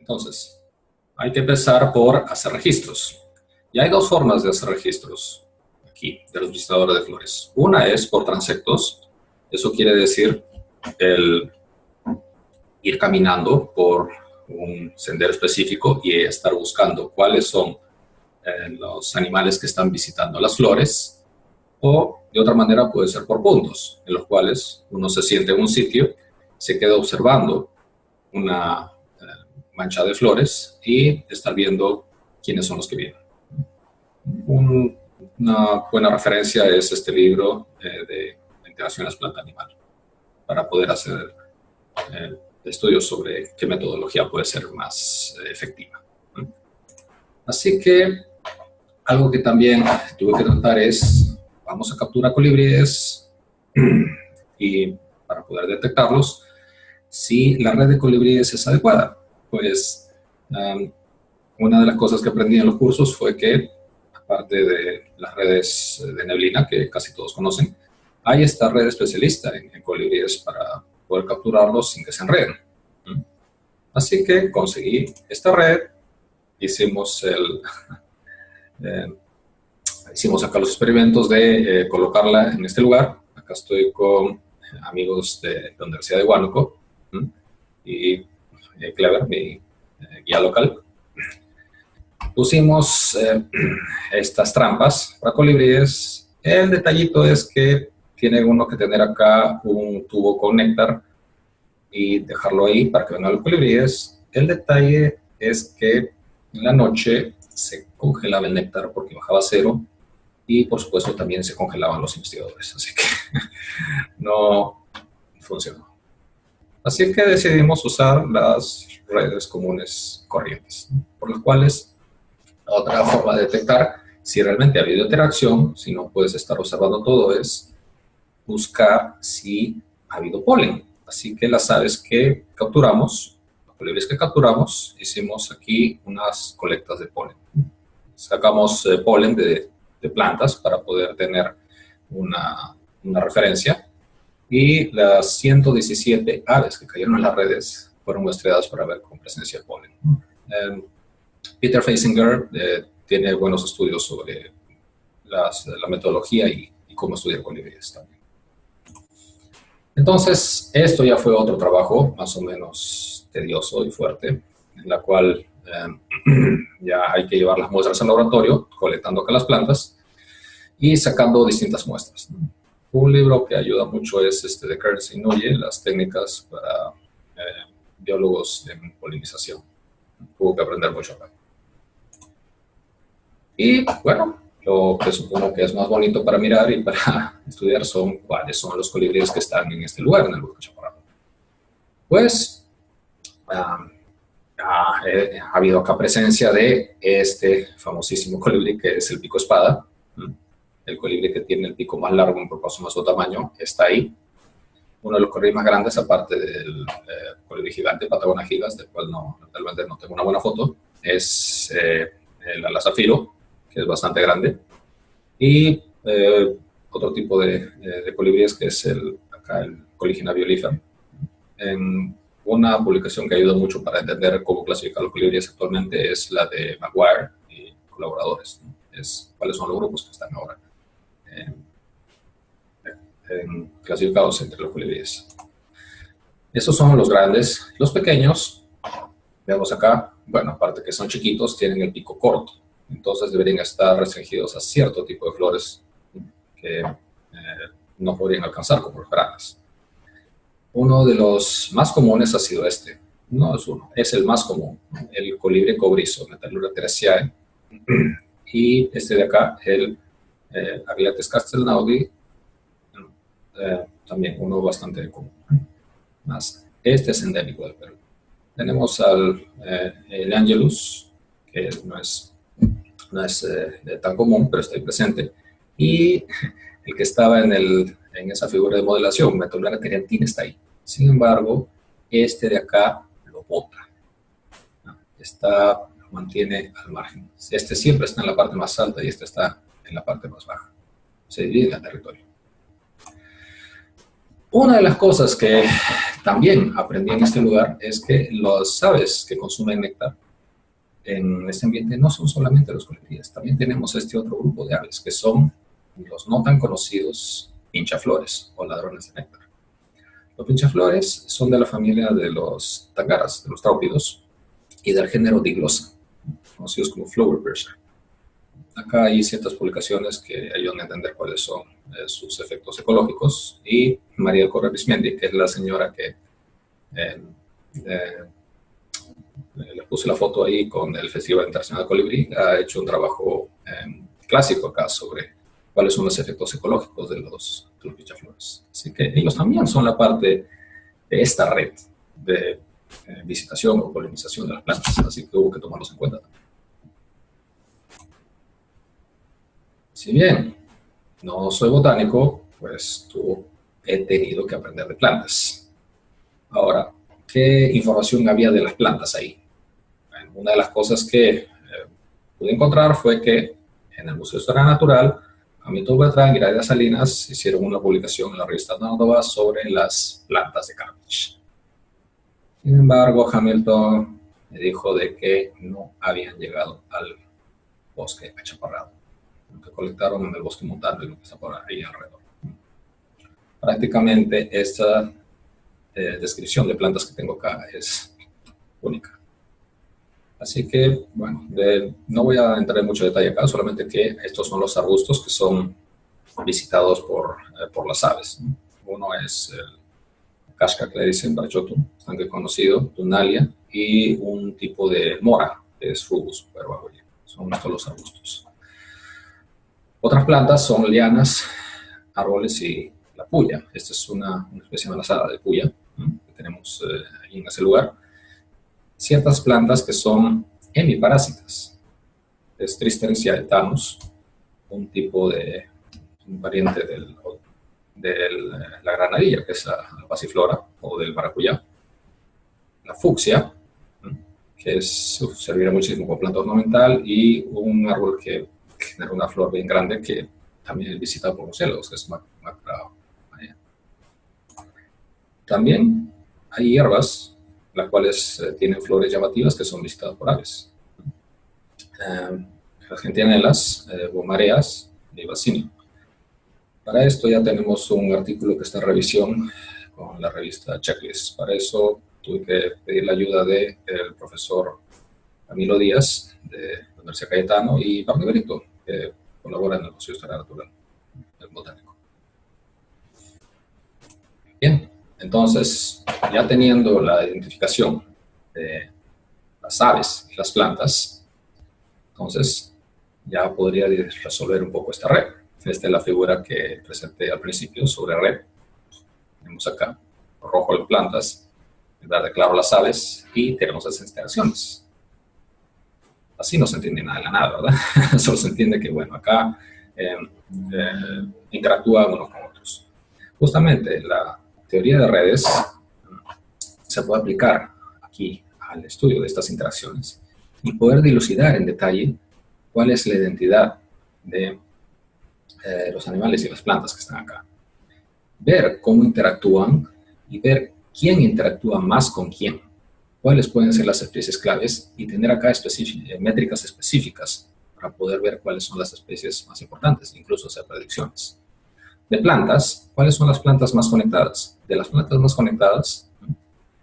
Entonces, hay que empezar por hacer registros. Y hay dos formas de hacer registros aquí, de los visitadores de flores. Una es por transectos. Eso quiere decir el ir caminando por un sendero específico y estar buscando cuáles son los animales que están visitando las flores. O de otra manera puede ser por puntos, en los cuales uno se siente en un sitio, se queda observando una mancha de flores y estar viendo quiénes son los que vienen. Una buena referencia es este libro de interacciones planta-animal, para poder hacer estudios sobre qué metodología puede ser más efectiva. Así que algo que también tuve que tratar es, vamos a capturar colibríes y para poder detectarlos, si la red de colibríes es adecuada. Pues una de las cosas que aprendí en los cursos fue que, aparte de las redes de neblina que casi todos conocen, hay esta red especialista en colibríes para poder capturarlos sin que se enreden. Así que conseguí esta red, hicimos acá los experimentos de colocarla en este lugar. Acá estoy con amigos de la Universidad de Huánuco y Clever, mi guía local. Pusimos estas trampas para colibríes. El detallito es que tiene uno que tener acá un tubo con néctar y dejarlo ahí para que vengan los colibríes. El detalle es que en la noche se congelaba el néctar porque bajaba a cero y por supuesto también se congelaban los investigadores, así que no funcionó. Así que decidimos usar las redes comunes corrientes, por las cuales otra forma de detectar si realmente ha habido interacción, si no puedes estar observando todo, es buscar si ha habido polen. Así que las aves que capturamos, los colibríes que capturamos, hicimos aquí unas colectas de polen. Sacamos polen de plantas para poder tener una referencia. Y las 117 aves que cayeron en las redes fueron muestreadas para ver con presencia de polen. Peter Feisinger tiene buenos estudios sobre la metodología y cómo estudiar colibríes también. Entonces, esto ya fue otro trabajo más o menos tedioso y fuerte, en la cual ya hay que llevar las muestras al laboratorio, colectando acá las plantas y sacando distintas muestras. Un libro que ayuda mucho es este de Kearns y Nuye, las técnicas para biólogos en polinización. Tuve que aprender mucho acá. Y bueno, lo que supongo que es más bonito para mirar y para estudiar son cuáles son los colibríes que están en este lugar, en el bosque chaparral. Pues ha habido acá presencia de este famosísimo colibrí que es el pico espada. El colibrí que tiene el pico más largo en proporción a su tamaño está ahí. Uno de los colibríes más grandes, aparte del colibrí gigante, Patagona gigas, del cual realmente no tengo una buena foto, es el ala zafiro, que es bastante grande. Y otro tipo de colibríes que es acá el Coligina violífera. En una publicación que ayuda mucho para entender cómo clasificar los colibríes actualmente es la de Maguire y colaboradores, ¿no? Cuáles son los grupos que están ahora clasificados entre los colibríes. Esos son los grandes. Los pequeños, vemos acá, bueno, aparte que son chiquitos, tienen el pico corto. Entonces deberían estar restringidos a cierto tipo de flores que no podrían alcanzar como los grandes. Uno de los más comunes ha sido este. No es uno, es el más común, el colibrí cobrizo, Metallura teresiae. Y este de acá, el Aglates castelnaudi, también uno bastante común. Más, este es endémico del Perú. Tenemos el Angelus, que no es tan común, pero está ahí presente. Y el que estaba en esa figura de modelación, Metallura teriantina, está ahí. Sin embargo, este de acá lo bota. Lo mantiene al margen. Este siempre está en la parte más alta y este está en la parte más baja. Se divide el territorio. Una de las cosas que También aprendí en este lugar es que las aves que consumen néctar en este ambiente no son solamente los colibríes, también tenemos este otro grupo de aves que son los no tan conocidos pinchaflores o ladrones de néctar. Los pinchaflores son de la familia de los tangaras, de los tráupidos, y del género Diglosa, conocidos como flower piercer. Acá hay ciertas publicaciones que ayudan a entender cuáles son sus efectos ecológicos, y María Correa Arismendi, que es la señora que le puse la foto ahí con el Festival Internacional de Colibrí, ha hecho un trabajo clásico acá sobre cuáles son los efectos ecológicos de los pinchaflores. Así que ellos también son la parte de esta red de visitación o polinización de las plantas, así que hubo que tomarlos en cuenta también. Si bien no soy botánico, pues he tenido que aprender de plantas. Ahora, ¿qué información había de las plantas ahí? Bueno, una de las cosas que pude encontrar fue que en el Museo de Historia Natural, Hamilton Bertrand y Iraida Salinas hicieron una publicación en la revista Nova sobre las plantas de Carpich. Sin embargo, Hamilton me dijo de que no habían llegado al bosque achaparrado, lo que colectaron en el bosque montano y lo que está por ahí alrededor. Prácticamente esta descripción de plantas que tengo acá es única. Así que, bueno, no voy a entrar en mucho detalle acá, solamente que estos son los arbustos que son visitados por las aves, ¿no? Uno es el casca, que le dicen Brachotum, bastante conocido, Tunalia, y un tipo de mora, que es Rubus verbagoya. Son estos los arbustos. Otras plantas son lianas, árboles y la puya. Esta es una especie amenazada de puya, ¿no?, que tenemos ahí en ese lugar. Ciertas plantas que son hemiparásitas. Es Tristeris yaetanus, un pariente de la granadilla, que es la pasiflora, o del maracuyá. La fucsia, que servirá muchísimo como planta ornamental, y un árbol que genera una flor bien grande que también es visitado por murciélagos, que es Macrao. También hay hierbas las cuales tienen flores llamativas que son visitadas por aves. Las gentianelas, bomareas y vacinio. Para esto ya tenemos un artículo que está en revisión con la revista Checklist. Para eso tuve que pedir la ayuda del profesor Camilo Díaz, de la Universidad Cayetano, y Pablo Berito, que colabora en el Museo de Historia Natural, el botánico. Bien, entonces, ya teniendo la identificación de las aves y las plantas, entonces ya podría resolver un poco esta red. Esta es la figura que presenté al principio sobre red. Tenemos acá rojo las plantas, verde claro las aves, y tenemos las interacciones. Así no se entiende nada de la nada, ¿verdad? Solo se entiende que, bueno, acá interactúan unos con otros. Justamente la teoría de redes se puede aplicar aquí al estudio de estas interacciones y poder dilucidar en detalle cuál es la identidad de los animales y las plantas que están acá. Ver cómo interactúan y ver quién interactúa más con quién. Cuáles pueden ser las especies claves y tener acá métricas específicas para poder ver cuáles son las especies más importantes, incluso hacer predicciones. De plantas, ¿cuáles son las plantas más conectadas? De las plantas más conectadas,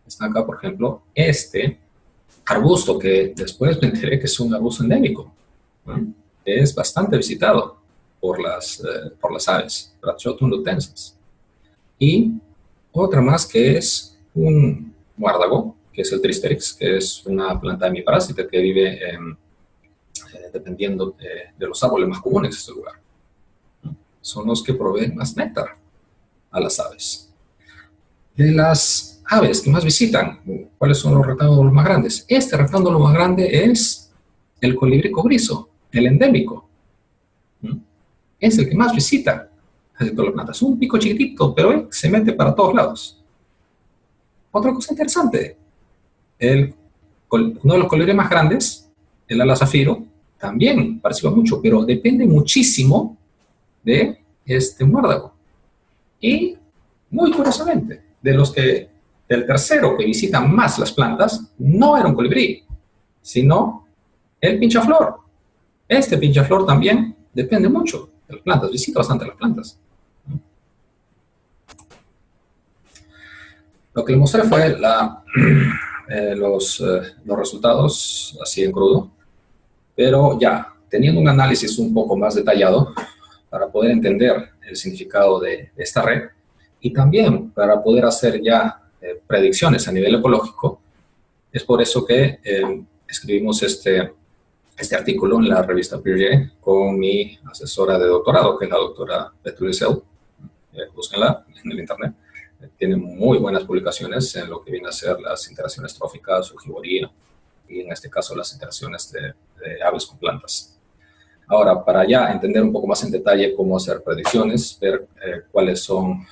está acá, por ejemplo, este arbusto, que después me enteré que es un arbusto endémico. Es bastante visitado por las aves, Brachyotum lutensis. Y otra más que es un muérdago, que es el Tristerix, que es una planta hemiparásita que vive dependiendo de los árboles más comunes de este lugar. Son los que proveen más néctar a las aves. De las aves que más visitan, ¿cuáles son los rectángulos más grandes? Este rectángulo más grande es el colibrí cobrizo, el endémico. Es el que más visita casi todas las plantas. Es un pico chiquitito, pero se mete para todos lados. Otra cosa interesante, uno de los colibríes más grandes, el ala zafiro, también participa mucho, pero depende muchísimo de este muérdago. Y, muy curiosamente, de los que el tercero que visita más las plantas no era un colibrí, sino el pinchaflor. Este pinchaflor también depende mucho de las plantas, visita bastante las plantas. Lo que le mostré fue los resultados así en crudo, pero ya teniendo un análisis un poco más detallado para poder entender el significado de esta red y también para poder hacer ya predicciones a nivel ecológico. Es por eso que escribimos este artículo en la revista Peer con mi asesora de doctorado, que es la doctora Betty Sell. Búsquenla en el internet. Tiene muy buenas publicaciones en lo que viene a ser las interacciones tróficas, frugivoría, y en este caso las interacciones de aves con plantas. Ahora, para ya entender un poco más en detalle cómo hacer predicciones, ver cuáles son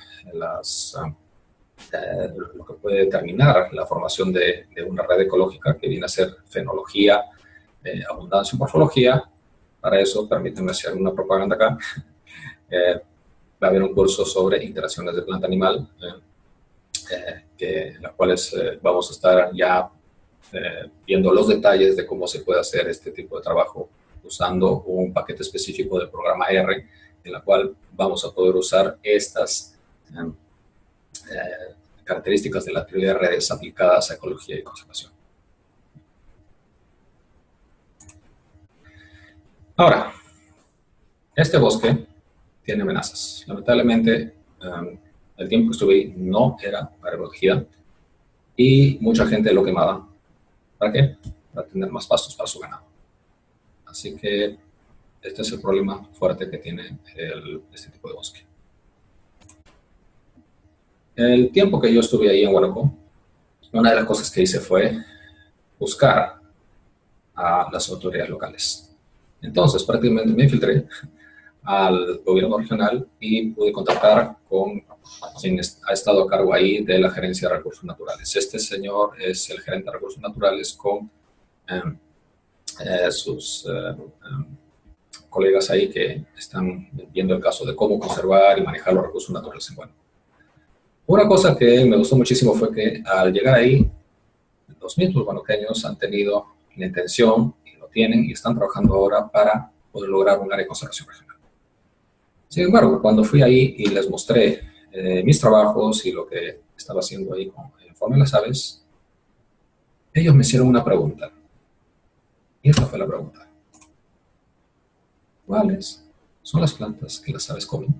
lo que puede determinar la formación de una red ecológica, que viene a ser fenología, abundancia y morfología. Para eso, permítanme hacer una propaganda acá. Va a haber un curso sobre interacciones de planta-animal, en las cuales vamos a estar ya viendo los detalles de cómo se puede hacer este tipo de trabajo usando un paquete específico del programa R, en la cual vamos a poder usar estas características de la teoría de redes aplicadas a ecología y conservación. Ahora, este bosque tiene amenazas. Lamentablemente, el tiempo que estuve ahí no era área protegida y mucha gente lo quemaba. ¿Para qué? Para tener más pastos para su ganado. Así que este es el problema fuerte que tiene este tipo de bosque. El tiempo que yo estuve ahí en Huánuco, una de las cosas que hice fue buscar a las autoridades locales. Entonces, prácticamente me infiltré al gobierno regional y pude contactar con quien ha estado a cargo ahí de la gerencia de recursos naturales. Este señor es el gerente de recursos naturales con sus colegas ahí que están viendo el caso de cómo conservar y manejar los recursos naturales en Huánuco. Una cosa que me gustó muchísimo fue que al llegar ahí, los mismos huanuqueños han tenido la intención, y lo tienen, y están trabajando ahora para poder lograr un área de conservación regional. Sin embargo, cuando fui ahí y les mostré mis trabajos y lo que estaba haciendo ahí con el informe de las aves, ellos me hicieron una pregunta. Y esta fue la pregunta. ¿Cuáles son las plantas que las aves comen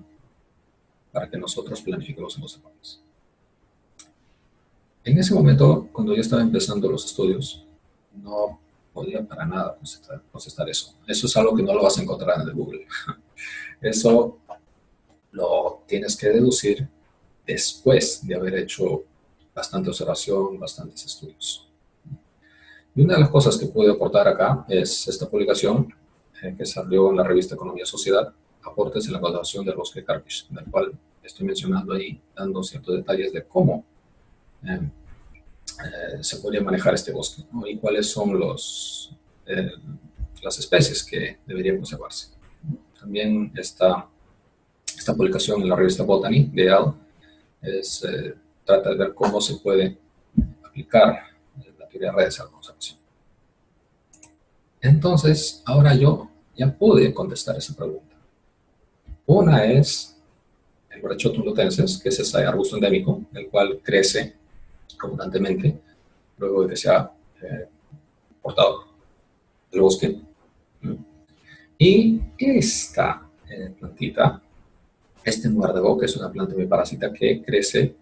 para que nosotros planifiquemos en los informes? En ese momento, cuando yo estaba empezando los estudios, no podía para nada contestar eso. Eso es algo que no lo vas a encontrar en el Google. Eso lo tienes que deducir después de haber hecho bastante observación, bastantes estudios. Y una de las cosas que pude aportar acá es esta publicación que salió en la revista Economía y Sociedad, Aportes en la conservación del bosque de Carpish, en el cual estoy mencionando ahí, dando ciertos detalles de cómo se podría manejar este bosque, ¿no? Y cuáles son las especies que deberían conservarse. También esta publicación en la revista Botany de Yale trata de ver cómo se puede aplicar la teoría de redes a la conservación. Entonces, ahora yo ya pude contestar esa pregunta. Una es el Borachotum lutensis, que es ese arbusto endémico, el cual crece abundantemente luego de que se ha cortado el bosque. Y esta plantita, este muérdago, que es una planta biparásita que crece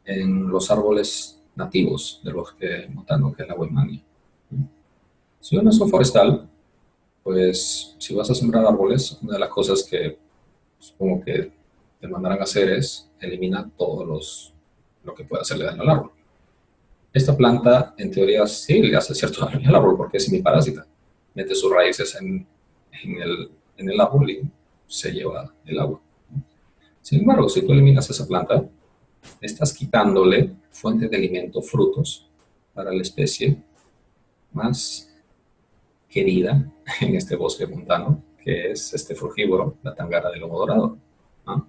en los árboles nativos del bosque montano, que es la Weimania. Si uno es un forestal, pues si vas a sembrar árboles, una de las cosas que supongo que te mandarán a hacer es eliminar todos lo que pueda hacerle daño al árbol. Esta planta, en teoría, sí le hace cierto daño al árbol porque es semiparásita. Mete sus raíces en el árbol y se lleva el agua. Sin embargo, si tú eliminas esa planta, estás quitándole fuente de alimento, frutos, para la especie más querida en este bosque montano, que es este frugívoro, la tangara del lomo dorado, ¿no?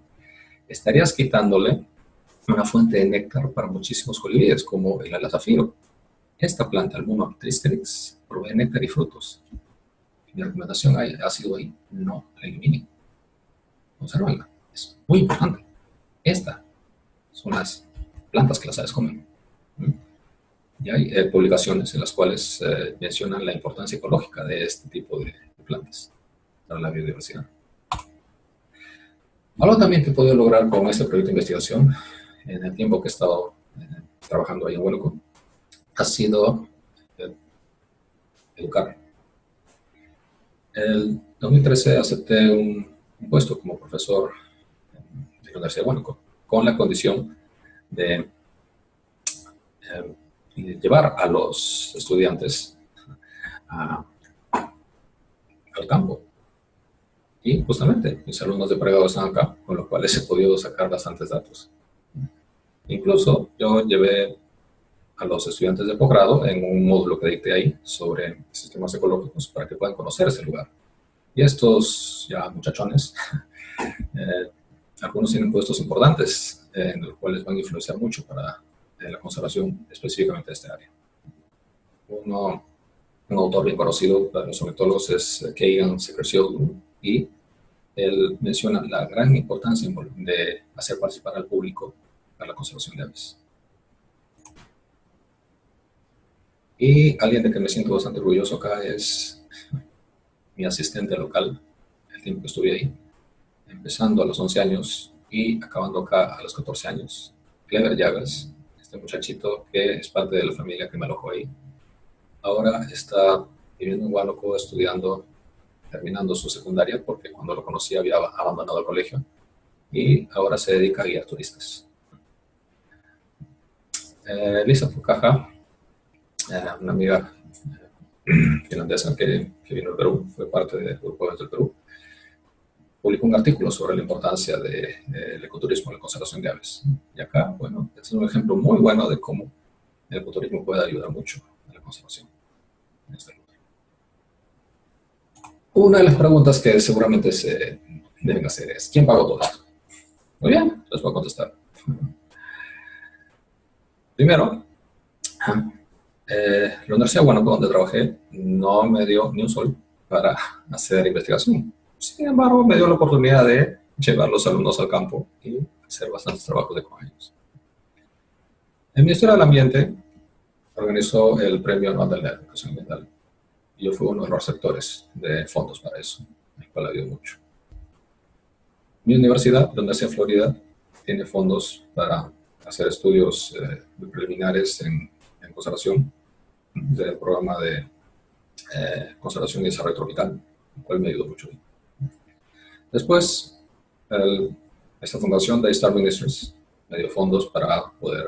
Estarías quitándole una fuente de néctar para muchísimos colibríes, como el ala zafiro. Esta planta, Albuma tristerix, provee néctar y frutos. Mi recomendación ha sido ahí, no la eliminen. Observanla, es muy importante. Estas son las plantas que las aves comen. Y hay publicaciones en las cuales mencionan la importancia ecológica de este tipo de plantas para la biodiversidad. Algo también que he podido lograr con este proyecto de investigación en el tiempo que he estado trabajando ahí en Huánuco ha sido educar. En el 2013 acepté un puesto como profesor de la Universidad de Huánuco con la condición de llevar a los estudiantes al campo. Y justamente mis alumnos de pregrado están acá, con los cuales he podido sacar bastantes datos. Incluso yo llevé a los estudiantes de posgrado en un módulo que dicté ahí sobre sistemas ecológicos para que puedan conocer ese lugar. Y estos ya muchachones, algunos tienen puestos importantes en los cuales van a influenciar mucho para la conservación específicamente de este área. Un autor bien conocido para los ornitólogos es Kagan Sekershioglu, y él menciona la gran importancia de hacer participar al público para la conservación de aves. Y alguien de que me siento bastante orgulloso acá es mi asistente local, el tiempo que estuve ahí, empezando a los 11 años y acabando acá a los 14 años. Clever Llagas, este muchachito que es parte de la familia que me alojó ahí, ahora está viviendo en Huánuco estudiando, terminando su secundaria, porque cuando lo conocí había abandonado el colegio, y ahora se dedica a guiar turistas. Lisa Fucaja, una amiga finlandesa que vino al Perú, fue parte del Grupo del Perú, publicó un artículo sobre la importancia del ecoturismo en la conservación de aves. Y acá, bueno, este es un ejemplo muy bueno de cómo el ecoturismo puede ayudar mucho a la conservación en este lugar. Una de las preguntas que seguramente se deben hacer es, ¿quién pagó todo esto? Muy bien, les voy a contestar. Primero, la Universidad de Huánuco, donde trabajé, no me dio ni un sol para hacer investigación. Sin embargo, me dio la oportunidad de llevar a los alumnos al campo y hacer bastantes trabajos de con ellos. El Ministerio del Ambiente organizó el Premio Anual de la Educación Ambiental y yo fui uno de los receptores de fondos para eso, el cual ayudó mucho. Mi universidad, la Universidad de Florida, tiene fondos para hacer estudios preliminares en conservación del programa de conservación y desarrollo tropical, el cual me ayudó mucho. Después, esta fundación de Star Ministries me dio fondos para poder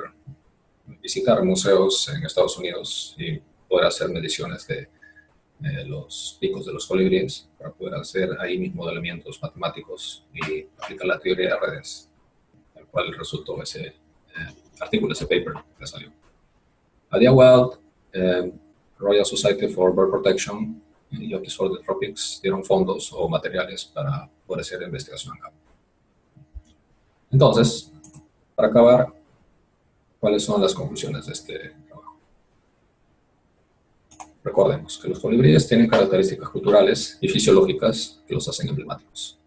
visitar museos en Estados Unidos y poder hacer mediciones de los picos de los colibríes, para poder hacer ahí mis modelamientos matemáticos y aplicar la teoría de redes, el cual resultó ese artículo, ese paper que salió. Adia Wild, Royal Society for Bird Protection y Office for the Tropics dieron fondos o materiales para poder hacer investigación acá. Entonces, para acabar, ¿cuáles son las conclusiones de este trabajo? Recordemos que los colibríes tienen características culturales y fisiológicas que los hacen emblemáticos.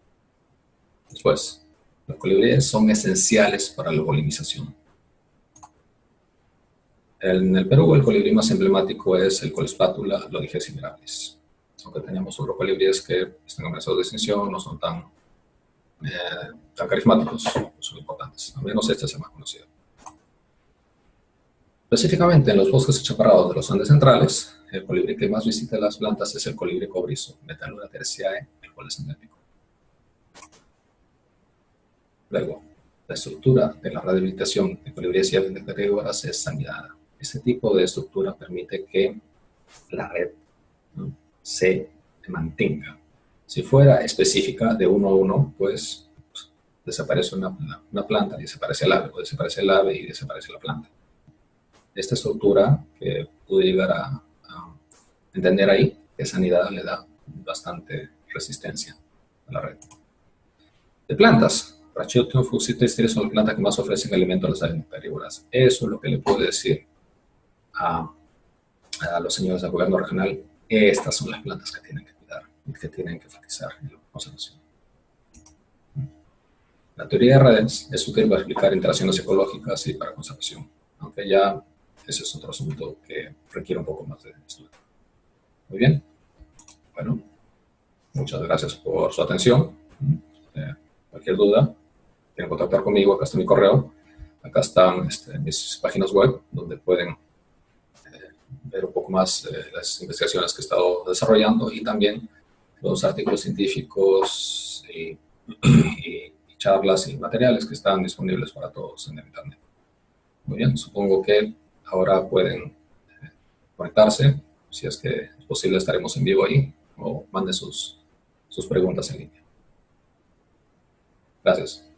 Después, los colibríes son esenciales para la polinización. En el Perú, el colibrí más emblemático es el Colespátula lodiges mirabilis. Aunque tenemos otros colibríes que están amenazados de extinción, no son tan carismáticos, no son importantes. Al menos este es el más conocido. Específicamente en los bosques achaparrados de los Andes centrales, el colibrí que más visita las plantas es el colibrí cobrizo, Metallura terciae, el cual es endémico. Luego, la estructura de la rehabilitación de colibríes y aves nectarívoras es sanidad. Este tipo de estructura permite que la red, ¿no?, se mantenga. Si fuera específica de uno a uno, pues desaparece una planta y desaparece el ave, o desaparece el ave y desaparece la planta. Esta estructura que pude llegar a entender ahí, que sanidad le da bastante resistencia a la red. De plantas, Brachysteum fuchsitestris son las plantas que más ofrecen alimento a las aves nectarívoras. Eso es lo que le puedo decir a los señores del gobierno regional. Estas son las plantas que tienen que cuidar y que tienen que enfatizar en la conservación. La teoría de redes es útil para explicar interacciones ecológicas y para conservación, aunque ya ese es otro asunto que requiere un poco más de estudio. Muy bien. Bueno, muchas gracias por su atención. Cualquier duda, pueden contactar conmigo. Acá está mi correo. Acá están mis páginas web, donde pueden ver un poco más las investigaciones que he estado desarrollando y también los artículos científicos y charlas y materiales que están disponibles para todos en el Internet. Muy bien, supongo que ahora pueden conectarse. Si es que es posible, estaremos en vivo ahí, o manden sus preguntas en línea. Gracias.